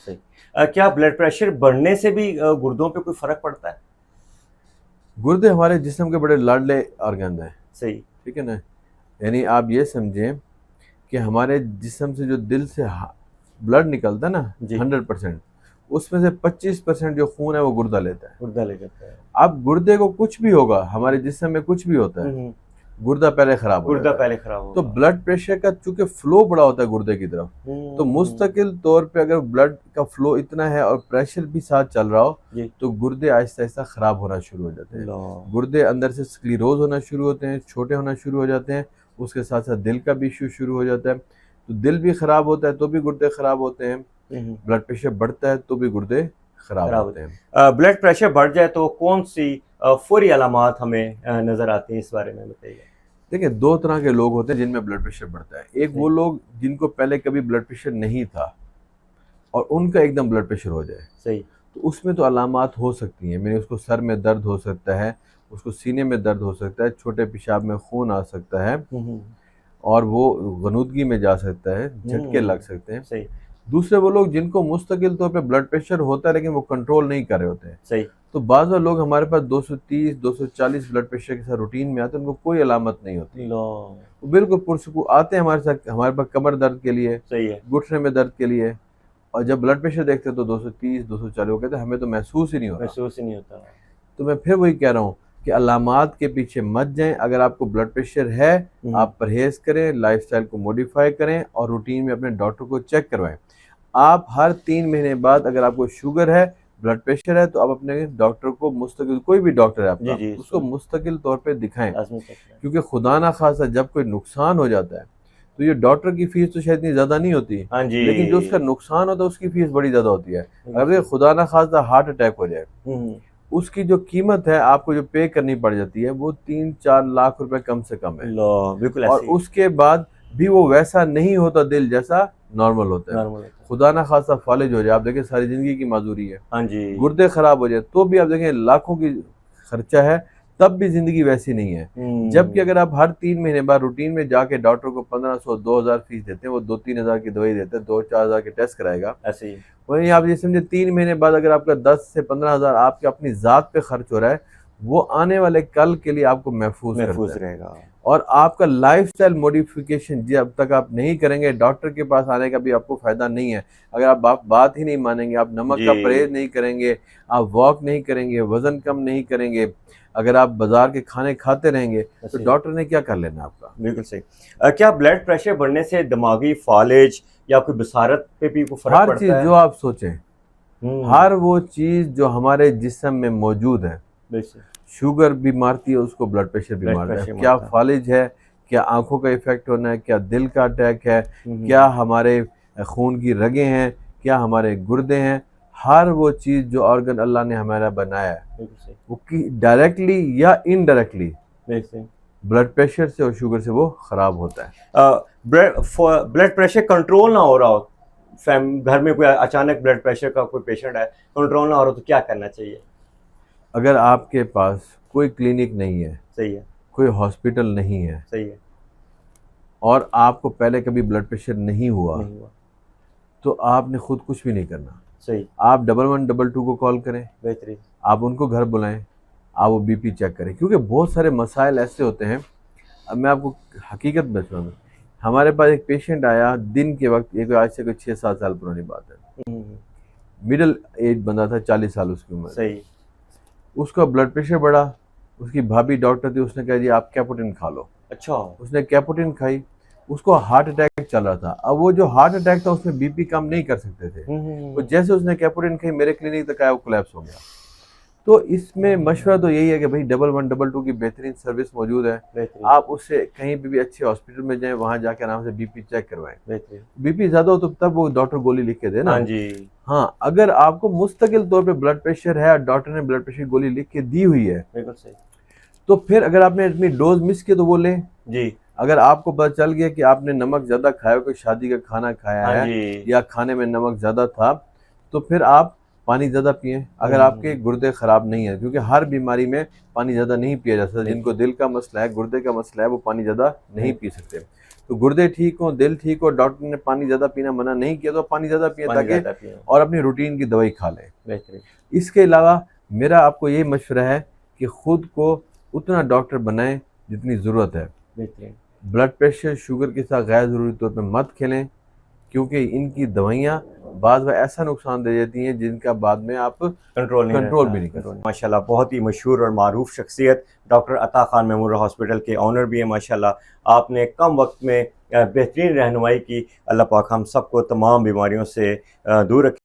صحیح کیا blood pressure بڑھنے سے بھی گردوں پہ کوئی فرق پڑتا ہے؟ گردے ہمارے جسم کے بڑے لاڈلے آرگن ہیں. صحیح. ٹھیک ہے نا. یعنی آپ یہ سمجھیں کہ ہمارے جسم سے جو دل سے بلڈ نکلتا ہے نا 100%، اس میں سے 25% جو خون ہے وہ گردہ لیتا ہے. گردہ لے جاتا ہے. اب گردے کو کچھ بھی ہوگا، ہمارے جسم میں کچھ بھی ہوتا ہے، گردہ پہلے خراب گردہ ہوتا پہلے خراب ہے. ہوگا. تو بلڈ پریشر کا چونکہ فلو بڑا ہوتا ہے گردے کی طرف، تو مستقل طور پہ اگر بلڈ کا فلو اتنا ہے اور پریشر بھی ساتھ چل رہا ہو تو گردے آہستہ آہستہ خراب ہونا شروع ہو جاتے ہیں. گردے اندر سے سکلیروز ہونا شروع ہوتے ہیں، چھوٹے ہونا شروع ہو جاتے ہیں. اس کے ساتھ ساتھ دل کا بھی ایشو شروع ہو جاتا ہے. تو دل بھی خراب ہوتا ہے تو بھی گردے خراب ہوتے ہیں. بلڈ پریشر بڑھتا ہے تو بھی گردے خراب ہوتے ہیں. بلڈ پریشر بڑھ جائے تو کون سی فوری علامات ہمیں نظر آتی ہیں، اس بارے میں بتائیے. دیکھیں 2 طرح کے لوگ ہوتے ہیں جن میں بلڈ پریشر بڑھتا ہے. ایک وہ لوگ جن کو پہلے کبھی بلڈ پریشر نہیں تھا اور ان کا ایک دم بلڈ پریشر ہو جائے. صحیح. تو اس میں تو علامات ہو سکتی ہیں. اس کو سر میں درد ہو سکتا ہے، اس کو سینے میں درد ہو سکتا ہے، چھوٹے پیشاب میں خون آ سکتا ہے اور وہ غنودگی میں جا سکتا ہے، جھٹکے لگ سکتے ہیں. صحیح. دوسرے وہ لوگ جن کو مستقل طور پہ بلڈ پریشر ہوتا ہے لیکن وہ کنٹرول نہیں کر رہے ہوتے ہیں. صحیح. تو بعض لوگ ہمارے پاس 230 240 بلڈ پریشر کے ساتھ روٹین میں آتے ہیں، ان کو کوئی علامت نہیں ہوتی. وہ بالکل پرسکون آتے ہیں ہمارے پاس کمر درد کے لیے، صحیح ہے، گھٹنے میں درد کے لیے، اور جب بلڈ پریشر دیکھتے ہیں تو 230 240 وہ کہتے ہیں ہمیں تو محسوس ہی نہیں ہوتا. تو میں پھر وہی کہہ رہا ہوں کہ علامات کے پیچھے مت جائیں. اگر آپ کو بلڈ پریشر ہے آپ پرہیز کریں، لائف سٹائل کو موڈیفائی کریں اور روٹین میں اپنے ڈاکٹر کو چیک کروائیں. آپ ہر 3 مہینے بعد اگر آپ کو شوگر ہے، بلڈ پریشر ہے، تو آپ اپنے ڈاکٹر کو مستقل، کوئی بھی ڈاکٹر ہے آپ کا، اس کو مستقل طور پہ دکھائیں. کیونکہ خدا نہ خواستہ جب کوئی نقصان ہو جاتا ہے تو یہ ڈاکٹر کی فیس تو شاید اتنی زیادہ نہیں ہوتی، لیکن جو اس کا نقصان ہوتا ہے اس کی فیس بڑی زیادہ ہوتی ہے. اگر خدا نہ خواستہ ہارٹ اٹیک ہو جائے، اس کی جو قیمت ہے آپ کو جو پے کرنی پڑ جاتی ہے وہ 3-4 لاکھ روپے کم سے کم ہے. اور اس کے بعد بھی وہ ویسا نہیں ہوتا دل جیسا نارمل ہوتا ہے. خدا نہ خواستہ فالج ہو جائے، آپ دیکھیں ساری زندگی کی معذوری ہے. گردے خراب ہو جائے تو بھی آپ دیکھیں لاکھوں کی خرچہ ہے، تب بھی زندگی ویسی نہیں ہے. جبکہ اگر آپ ہر 3 مہینے بعد روٹین میں جا کے ڈاکٹر کو 1500 2000 فیس دیتے ہیں، وہ 2-3 ہزار کی دوائی دیتے ہیں، 2-4 ہزار کے ٹیسٹ کرائے گا. وہیں آپ یہ سمجھے 3 مہینے بعد اگر آپ کا 10 سے 15 ہزار آپ کے اپنی ذات پہ خرچ ہو رہا ہے، وہ آنے والے کل کے لیے آپ کو محفوظ رہے گا. اور آپ کا لائف سٹائل موڈیفیکیشن جب تک آپ نہیں کریں گے، ڈاکٹر کے پاس آنے کا بھی آپ کو فائدہ نہیں ہے. اگر آپ بات ہی نہیں مانیں گے، آپ نمک کا پرہیز نہیں کریں گے، آپ واک نہیں کریں گے، وزن کم نہیں کریں گے، اگر آپ بازار کے کھانے کھاتے رہیں گے تو ڈاکٹر نے کیا کر لینا آپ کا. بالکل صحیح. کیا بلڈ پریشر بڑھنے سے دماغی فالج یا کوئی بصارت پہ بھی کوئی فرق پڑتا ہے؟ ہر چیز جو آپ سوچیں، ہر وہ چیز جو ہمارے جسم میں موجود ہے، شوگر بھی مارتی ہے اس کو، بلڈ پریشر بھی مارتا ہے. کیا فالج ہے، کیا آنکھوں کا ایفیکٹ ہونا ہے، کیا دل کا اٹیک ہے، کیا ہمارے خون کی رگیں ہیں، کیا ہمارے گردے ہیں، ہر وہ چیز جو آرگن اللہ نے ہمارا بنایا ہے وہ ڈائریکٹلی یا انڈائریکٹلی بلڈ پریشر سے اور شوگر سے وہ خراب ہوتا ہے. بلڈ پریشر کنٹرول نہ ہو رہا ہو، گھر میں کوئی اچانک بلڈ پریشر کا کوئی پیشنٹ ہے، کنٹرول نہ ہو رہا تو کیا کرنا چاہیے؟ اگر آپ کے پاس کوئی کلینک نہیں ہے، صحیح ہے، کوئی ہاسپٹل نہیں ہے، صحیح ہے، اور آپ کو پہلے کبھی بلڈ پریشر نہیں ہوا تو آپ نے خود کچھ بھی نہیں کرنا. صحیح. آپ 1122 کو کال کریں، بہترین. آپ ان کو گھر بلائیں، آپ وہ بی پی چیک کریں. کیونکہ بہت سارے مسائل ایسے ہوتے ہیں. اب میں آپ کو حقیقت بتاؤں، ہمارے پاس ایک پیشنٹ آیا دن کے وقت، یہ آج سے کوئی 6-7 سال پرانی بات ہے، مڈل ایج بندہ تھا، 40 سال اس کی عمر. صحیح. اس کا بلڈ پریشر بڑھا، اس کی بھابھی ڈاکٹر تھی، اس نے کہا جی آپ کیپوٹن کھا لو. اچھا. اس نے کیپوٹن کھائی، اس کو ہارٹ اٹیک چل رہا تھا. اب وہ جو ہارٹ اٹیک تھا اس میں بی پی کم نہیں کر سکتے تھے. وہ جیسے اس نے کیپوٹن کھائی میرے کلینک تک آیا وہ کولیپس ہو گیا. تو اس میں مشورہ تو یہی ہے کہ بھائی 1122 کی بہترین سروس موجود ہے، آپ اس سے کہیں بھی اچھے ہاسپٹل میں جائیں، وہاں جا کے آرام سے بی پی چیک کروائیں. بی پی زیادہ ہو تو تب وہ ڈاکٹر گولی لکھ کے دے نا. ہاں اگر آپ کو مستقل طور پہ بلڈ پریشر ہے اور ڈاکٹر نے بلڈ پریشر گولی لکھ کے دی ہوئی ہے تو پھر اگر آپ نے اپنی ڈوز مس کی تو وہ لیں. اگر آپ کو پتہ چل گیا کہ آپ نے نمک زیادہ کھایا، کوئی شادی کا کھانا کھایا ہے یا کھانے میں نمک زیادہ تھا، تو پھر آپ پانی زیادہ پئیں. اگر آپ کے گردے خراب نہیں ہیں، کیونکہ ہر بیماری میں پانی زیادہ نہیں پیا جا سکتا. جن کو دل کا مسئلہ ہے، گردے کا مسئلہ ہے، وہ پانی زیادہ نہیں پی سکتے. تو گردے ٹھیک ہوں، دل ٹھیک ہو، ڈاکٹر نے پانی زیادہ پینا منع نہیں کیا تو پانی زیادہ پئیں تاکہ اور اپنی روٹین کی دوائی کھا لیں. بہترین. اس کے علاوہ میرا آپ کو یہ مشورہ ہے کہ خود کو اتنا ڈاکٹر بنائیں جتنی ضرورت ہے. بہترین. بلڈ پریشر شوگر کے ساتھ غیر ضروری طور پہ مت کھیلیں، کیونکہ ان کی دوائیاں بعض میں ایسا نقصان دے دیتی ہیں جن کا بعد میں آپ کنٹرول بھی نہیں کر سکتے. ماشاءاللہ بہت ہی مشہور اور معروف شخصیت ڈاکٹر عطا خان میموریل ہاسپٹل کے آنر بھی ہیں. ماشاءاللہ آپ نے کم وقت میں بہترین رہنمائی کی. اللہ پاک ہم سب کو تمام بیماریوں سے دور رکھے.